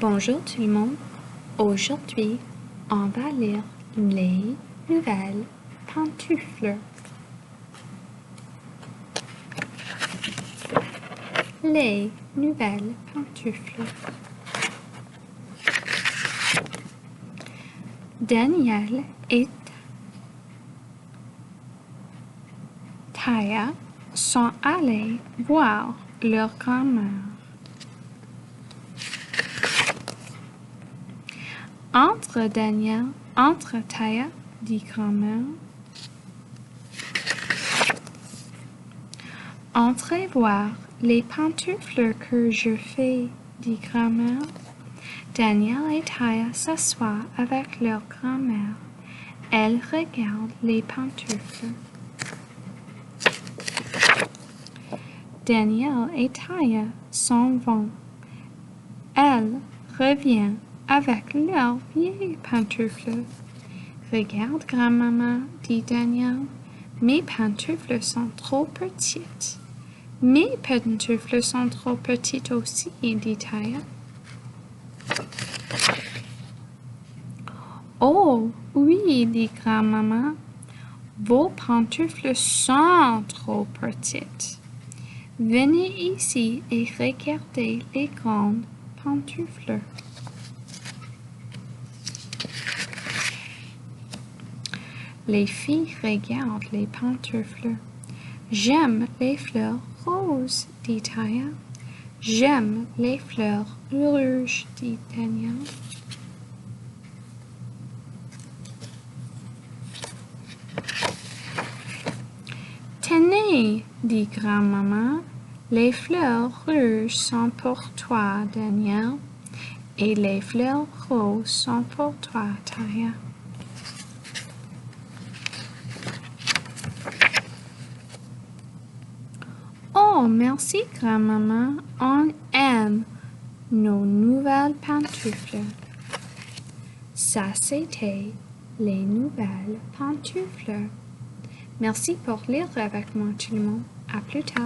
Bonjour tout le monde. Aujourd'hui, on va lire les nouvelles pantoufles. Les nouvelles pantoufles. Daniel et Taya sont allés voir leur grand-mère. Entre Taya, dit grand-mère. Entrez voir les pantoufles que je fais, dit grand-mère. Daniel et Taya s'assoient avec leur grand-mère. Elle regarde les pantoufles. Daniel et Taya s'en vont. Elle revient avec leurs vieilles pantoufles. Regarde, grand-maman, dit Daniel. Mes pantoufles sont trop petites. Mes pantoufles sont trop petites aussi, dit Taya. Oh, oui, dit grand-maman. Vos pantoufles sont trop petites. Venez ici et regardez les grandes pantoufles. Les filles regardent les pantoufles. J'aime les fleurs roses, dit Taya. J'aime les fleurs rouges, dit Daniel. Tenez, dit grand-maman, les fleurs rouges sont pour toi, Daniel, et les fleurs roses sont pour toi, Taya. Oh, merci, grand-maman, on aime nos nouvelles pantoufles. Ça, c'était les nouvelles pantoufles. Merci pour lire avec moi tout le monde. À plus tard.